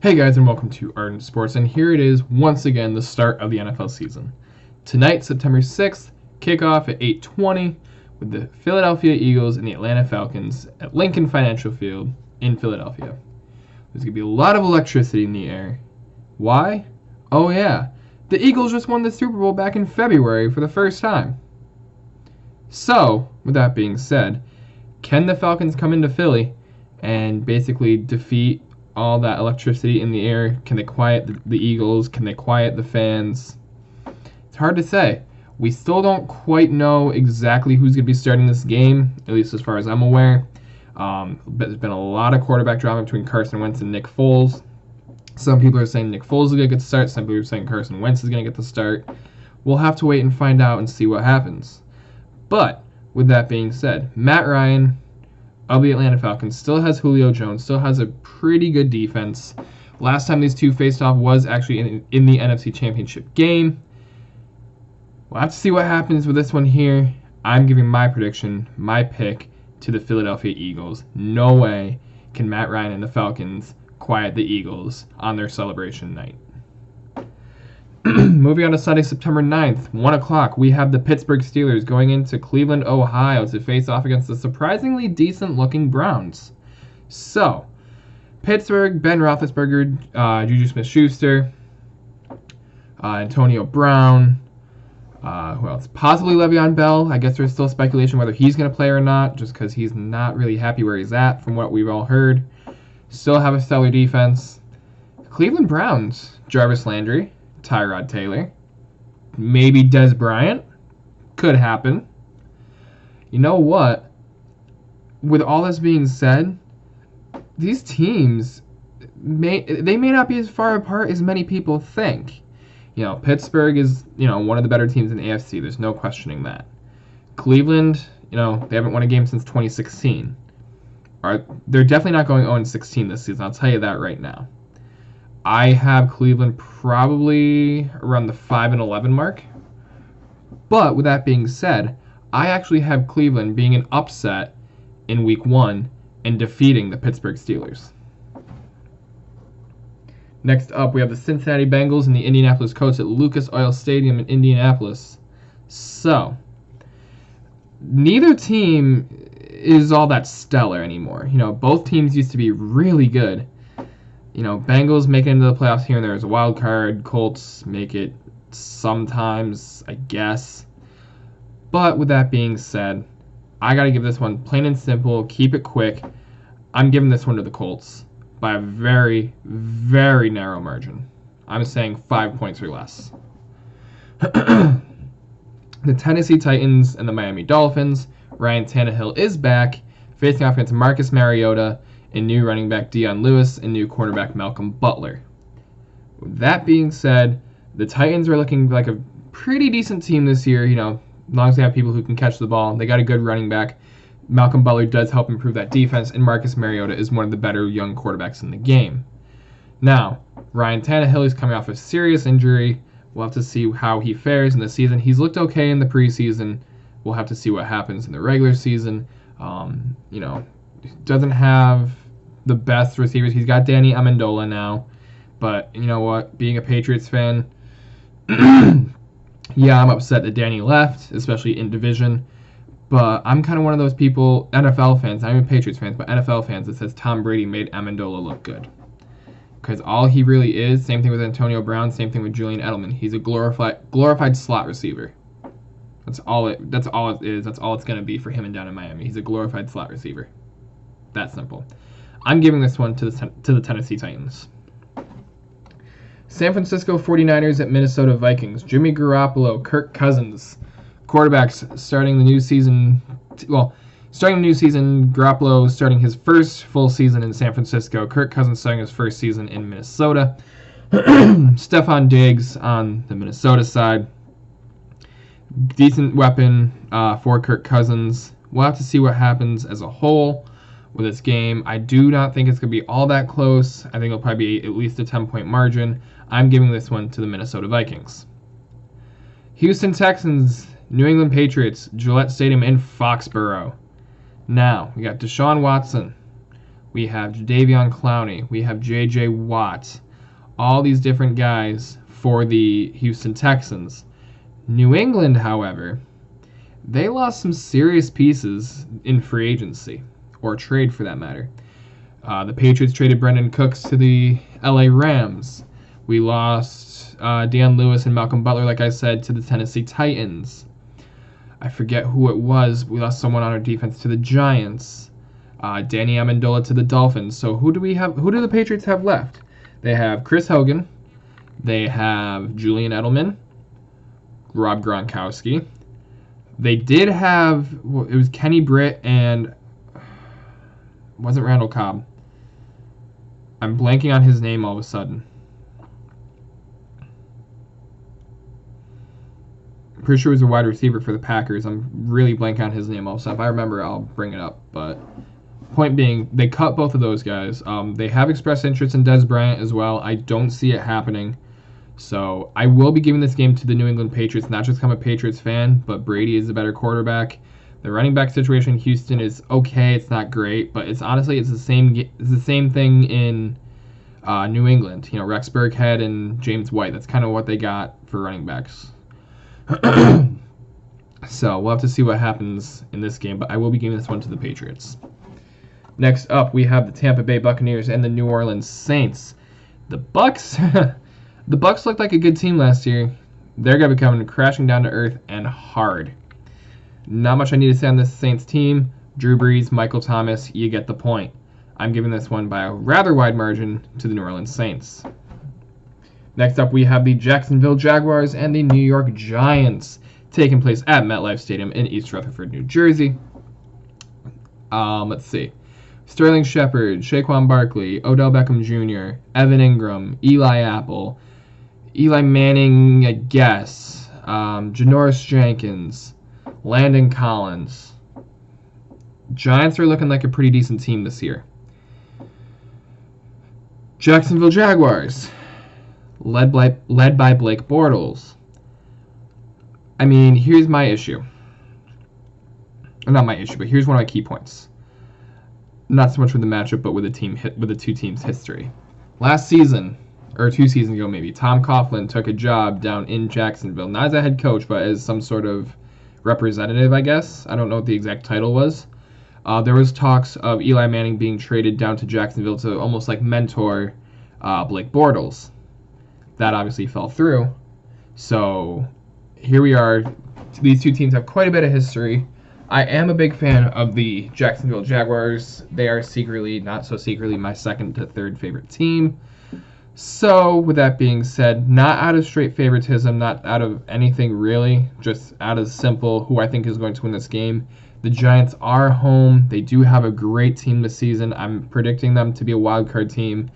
Hey guys, and welcome to Ardent Sports, and here it is once again, the start of the NFL season. Tonight, September 6th, kickoff at 8:20 with the Philadelphia Eagles and the Atlanta Falcons at Lincoln Financial Field in Philadelphia. There's going to be a lot of electricity in the air. Why? Oh yeah, the Eagles just won the Super Bowl back in February for the first time. So, with that being said, can the Falcons come into Philly and basically defeat all that electricity in the air? Can they quiet the Eagles? Can they quiet the fans? It's hard to say. We still don't quite know exactly who's going to be starting this game, at least as far as I'm aware. There's been a lot of quarterback drama between Carson Wentz and Nick Foles. Some people are saying Nick Foles is going to get the start. Some people are saying Carson Wentz is going to get the start. We'll have to wait and find out and see what happens. But, with that being said, Matt Ryan of the Atlanta Falcons still has Julio Jones, still has a pretty good defense. Last time these two faced off was actually in the NFC Championship game. We'll have to see what happens with this one here. I'm giving my prediction, my pick, to the Philadelphia Eagles. No way can Matt Ryan and the Falcons quiet the Eagles on their celebration night. Moving on to Sunday, September 9th, 1 o'clock, we have the Pittsburgh Steelers going into Cleveland, Ohio to face off against the surprisingly decent-looking Browns. So, Pittsburgh, Ben Roethlisberger, Juju Smith-Schuster, Antonio Brown, who else? Possibly Le'Veon Bell. I guess there's still speculation whether he's going to play or not, just because he's not really happy where he's at from what we've all heard. Still have a stellar defense. Cleveland Browns, Jarvis Landry, Tyrod Taylor, maybe Dez Bryant. Could happen. You know what? With all this being said, these teams may not be as far apart as many people think. You know, Pittsburgh is, one of the better teams in the AFC. There's no questioning that. Cleveland, they haven't won a game since 2016. They're definitely not going 0-16 this season. I'll tell you that right now. I have Cleveland probably around the 5-11 mark. But with that being said, I actually have Cleveland being an upset in Week 1 and defeating the Pittsburgh Steelers. Next up, we have the Cincinnati Bengals and the Indianapolis Colts at Lucas Oil Stadium in Indianapolis. So, neither team is all that stellar anymore. Both teams used to be really good. Bengals make it into the playoffs here and there as a wild card. Colts make it sometimes, I guess. But with that being said, I got to give this one plain and simple. Keep it quick. I'm giving this one to the Colts by a very, very narrow margin. I'm saying 5 points or less. The Tennessee Titans and the Miami Dolphins. Ryan Tannehill is back, facing off against Marcus Mariota and new running back Dion Lewis and new cornerback Malcolm Butler. With that being said, the Titans are looking like a pretty decent team this year, as long as they have people who can catch the ball. They got a good running back. Malcolm Butler does help improve that defense, and Marcus Mariota is one of the better young quarterbacks in the game. Now, Ryan Tannehill is coming off a serious injury. We'll have to see how he fares in the season. He's looked okay in the preseason. We'll have to see what happens in the regular season. Doesn't have the best receivers. He's got Danny Amendola now. But you know what? Being a Patriots fan, yeah, I'm upset that Danny left, especially in division. But I'm kind of one of those people, NFL fans, not even Patriots fans, but NFL fans that says Tom Brady made Amendola look good. Because all he really is, same thing with Antonio Brown, same thing with Julian Edelman. He's a glorified slot receiver. That's all it is. That's all it's going to be for him and down in Miami. He's a glorified slot receiver. That simple. I'm giving this one to the Tennessee Titans. San Francisco 49ers at Minnesota Vikings. Jimmy Garoppolo, Kirk Cousins, quarterbacks starting the new season. Garoppolo starting his first full season in San Francisco. Kirk Cousins starting his first season in Minnesota. Stephon Diggs on the Minnesota side. Decent weapon for Kirk Cousins. We'll have to see what happens as a whole with this game. I do not think it's going to be all that close. I think it'll probably be at least a 10-point margin. I'm giving this one to the Minnesota Vikings. Houston Texans, New England Patriots, Gillette Stadium in Foxborough. Now, we got Deshaun Watson, We have Jadeveon Clowney. We have J.J. Watt. All these different guys for the Houston Texans. New England, however, they lost some serious pieces in free agency, or trade for that matter. The Patriots traded Brendan Cooks to the LA Rams. We lost Dan Lewis and Malcolm Butler, like I said, to the Tennessee Titans. I forget who it was. We lost someone on our defense to the Giants. Danny Amendola to the Dolphins. So who do we have? Who do the Patriots have left? They have Chris Hogan. They have Julian Edelman. Rob Gronkowski. They did have, it was Kenny Britt and it wasn't Randall Cobb. I'm blanking on his name all of a sudden. I'm pretty sure he was a wide receiver for the Packers. I'm really blanking on his name all of a sudden. If I remember, I'll bring it up. But point being, they cut both of those guys. They have expressed interest in Dez Bryant as well. I don't see it happening. So I will be giving this game to the New England Patriots, not just because I'm a Patriots fan, but Brady is a better quarterback. The running back situation in Houston is okay. It's not great, but it's the same thing in New England. You know, Rex Burkhead and James White. That's kind of what they got for running backs. So we'll have to see what happens in this game, but I will be giving this one to the Patriots. Next up, we have the Tampa Bay Buccaneers and the New Orleans Saints. The Bucks, the Bucks looked like a good team last year. They're going to be coming crashing down to earth and hard. Not much I need to say on this Saints team. Drew Brees, Michael Thomas, you get the point. I'm giving this one by a rather wide margin to the New Orleans Saints. Next up, we have the Jacksonville Jaguars and the New York Giants, taking place at MetLife Stadium in East Rutherford, New Jersey. Let's see. Sterling Shepard, Saquon Barkley, Odell Beckham Jr., Evan Ingram, Eli Apple, Eli Manning, I guess, Janoris Jenkins, Landon Collins. Giants are looking like a pretty decent team this year. Jacksonville Jaguars, led by Blake Bortles. I mean, here's my issue. Not my issue, but here's one of my key points. Not so much with the matchup, but with the two teams' history. Last season, or 2 seasons ago maybe, Tom Coughlin took a job down in Jacksonville, not as a head coach, but as some sort of representative, I guess. I don't know what the exact title was. There was talks of Eli Manning being traded down to Jacksonville to almost like mentor Blake Bortles. That obviously fell through. So here we are. These two teams have quite a bit of history. I am a big fan of the Jacksonville Jaguars. They are secretly, not so secretly, my second to third favorite team. So, with that being said, not out of straight favoritism, not out of anything really, just out of simple who I think is going to win this game. The Giants are home. They do have a great team this season. I'm predicting them to be a wildcard team.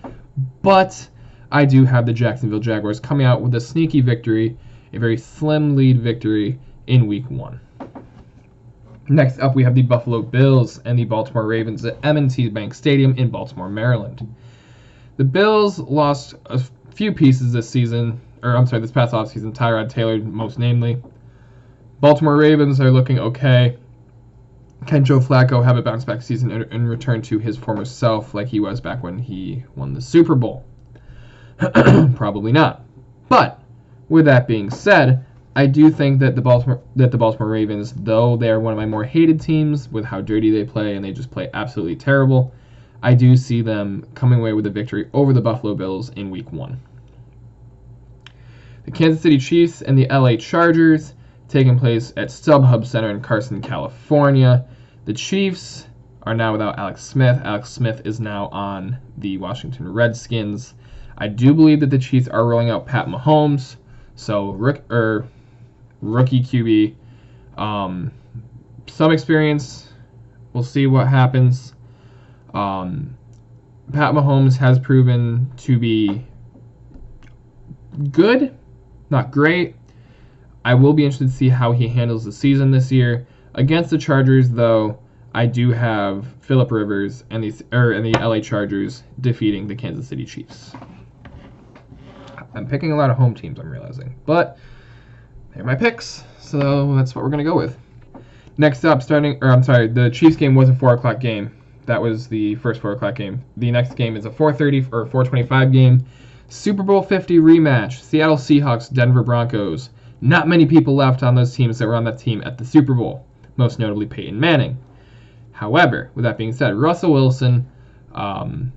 But I do have the Jacksonville Jaguars coming out with a sneaky victory, a very slim lead victory in Week 1. Next up, we have the Buffalo Bills and the Baltimore Ravens at M&T Bank Stadium in Baltimore, Maryland. The Bills lost a few pieces this past offseason, Tyrod Taylor most namely. Baltimore Ravens are looking okay. Can Joe Flacco have a bounce-back season and return to his former self like he was back when he won the Super Bowl? Probably not. But, with that being said, I do think that the Baltimore Ravens, though they are one of my more hated teams with how dirty they play and they just play absolutely terrible, I do see them coming away with a victory over the Buffalo Bills in Week 1. The Kansas City Chiefs and the LA Chargers taking place at StubHub Center in Carson, California. The Chiefs are now without Alex Smith. Alex Smith is now on the Washington Redskins. I do believe that the Chiefs are rolling out Pat Mahomes, so rookie QB, some experience. We'll see what happens. Pat Mahomes has proven to be good, not great. I will be interested to see how he handles the season this year. Against the Chargers, though, I do have Phillip Rivers and the LA Chargers defeating the Kansas City Chiefs. I'm picking a lot of home teams, I'm realizing, but they're my picks, so that's what we're going to go with. Next up, the Chiefs game was a 4 o'clock game. That was the first 4 o'clock game. The next game is a 4:30 or 4:25 game. Super Bowl 50 rematch. Seattle Seahawks, Denver Broncos. Not many people left on those teams that were on that team at the Super Bowl, most notably Peyton Manning. However, with that being said, Russell Wilson, and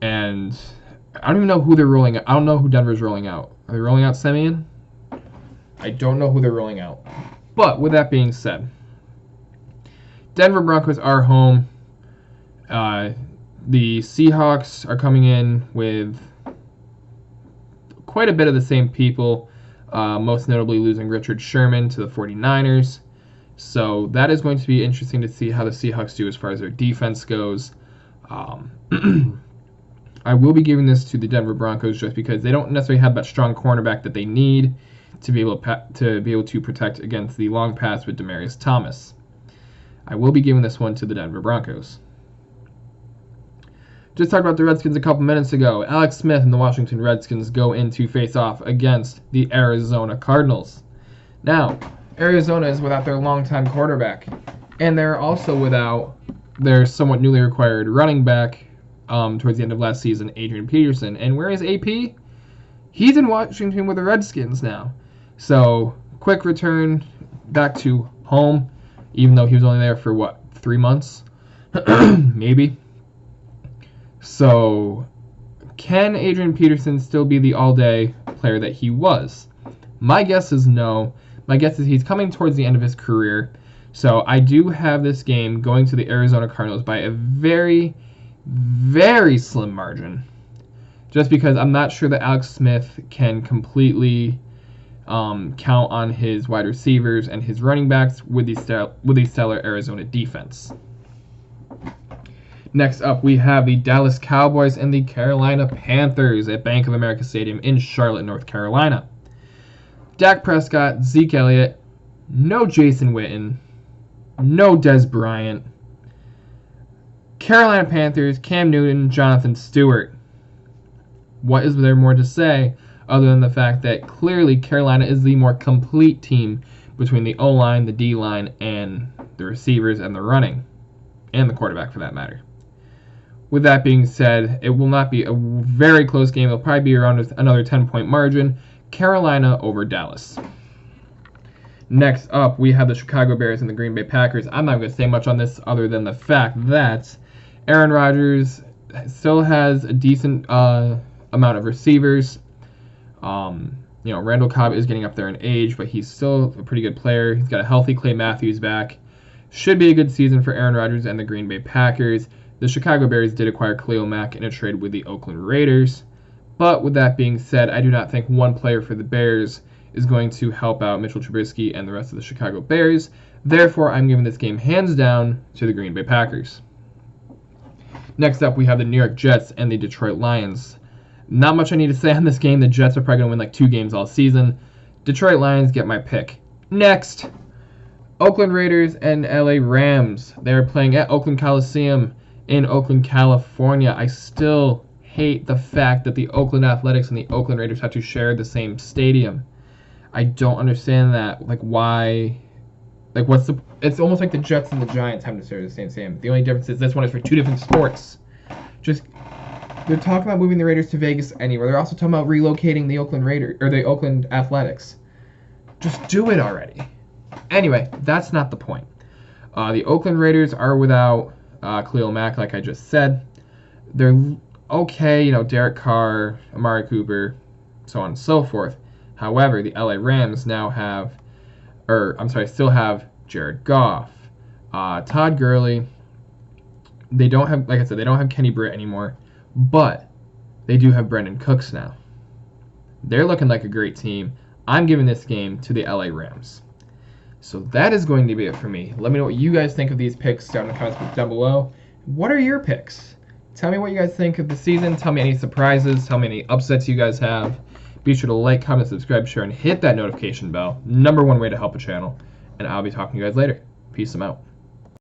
I don't even know who they're rolling out. I don't know who Denver's rolling out. Are they rolling out Simeon? I don't know who they're rolling out. But with that being said, Denver Broncos are home. The Seahawks are coming in with quite a bit of the same people, most notably losing Richard Sherman to the 49ers. So that is going to be interesting to see how the Seahawks do as far as their defense goes. I will be giving this to the Denver Broncos just because they don't necessarily have that strong cornerback that they need to be able to protect against the long pass with Demaryius Thomas. I will be giving this one to the Denver Broncos. Just talked about the Redskins a couple minutes ago. Alex Smith and the Washington Redskins go in to face off against the Arizona Cardinals. Now, Arizona is without their longtime quarterback, and they're also without their somewhat newly acquired running back towards the end of last season, Adrian Peterson. And where is AP? He's in Washington with the Redskins now. So, quick return back to home, even though he was only there for, 3 months? Maybe. So, can Adrian Peterson still be the all-day player that he was? My guess is no. My guess is he's coming towards the end of his career. So, I do have this game going to the Arizona Cardinals by a very, very slim margin. Just because I'm not sure that Alex Smith can completely count on his wide receivers and his running backs with the stellar Arizona defense. Next up, we have the Dallas Cowboys and the Carolina Panthers at Bank of America Stadium in Charlotte, North Carolina. Dak Prescott, Zeke Elliott, no Jason Witten, no Dez Bryant. Carolina Panthers, Cam Newton, Jonathan Stewart. What is there more to say other than the fact that clearly Carolina is the more complete team between the O-line, the D-line, and the receivers and the running, and the quarterback for that matter. With that being said, it will not be a very close game. It'll probably be around another 10-point margin. Carolina over Dallas. Next up, we have the Chicago Bears and the Green Bay Packers. I'm not going to say much on this other than the fact that Aaron Rodgers still has a decent amount of receivers. Randall Cobb is getting up there in age, but he's still a pretty good player. He's got a healthy Clay Matthews back. Should be a good season for Aaron Rodgers and the Green Bay Packers. The Chicago Bears did acquire Khalil Mack in a trade with the Oakland Raiders. But with that being said, I do not think one player for the Bears is going to help out Mitchell Trubisky and the rest of the Chicago Bears. Therefore, I'm giving this game hands down to the Green Bay Packers. Next up, we have the New York Jets and the Detroit Lions. Not much I need to say on this game. The Jets are probably going to win 2 games all season. Detroit Lions get my pick. Next, Oakland Raiders and LA Rams. They're playing at Oakland Coliseum in Oakland, California. I still hate the fact that the Oakland Athletics and the Oakland Raiders have to share the same stadium. I don't understand that. Why? It's almost like the Jets and the Giants having to share the same stadium. The only difference is this one is for 2 different sports. They're talking about moving the Raiders to Vegas anywhere. They're also talking about relocating the Oakland Raiders or the Oakland Athletics. Just do it already. Anyway, that's not the point. The Oakland Raiders are without Khalil Mack, like I just said. They're okay, Derek Carr, Amari Cooper, so on and so forth. However, the LA Rams now still have Jared Goff, Todd Gurley. They don't have, like I said, they don't have Kenny Britt anymore, but they do have Brandon Cooks now. They're looking like a great team. I'm giving this game to the LA Rams. So that is going to be it for me. Let me know what you guys think of these picks down in the comments down below. What are your picks? Tell me what you guys think of the season. Tell me any surprises. Tell me any upsets you guys have. Be sure to like, comment, subscribe, share, and hit that notification bell. #1 way to help a channel. And I'll be talking to you guys later. Peace them out.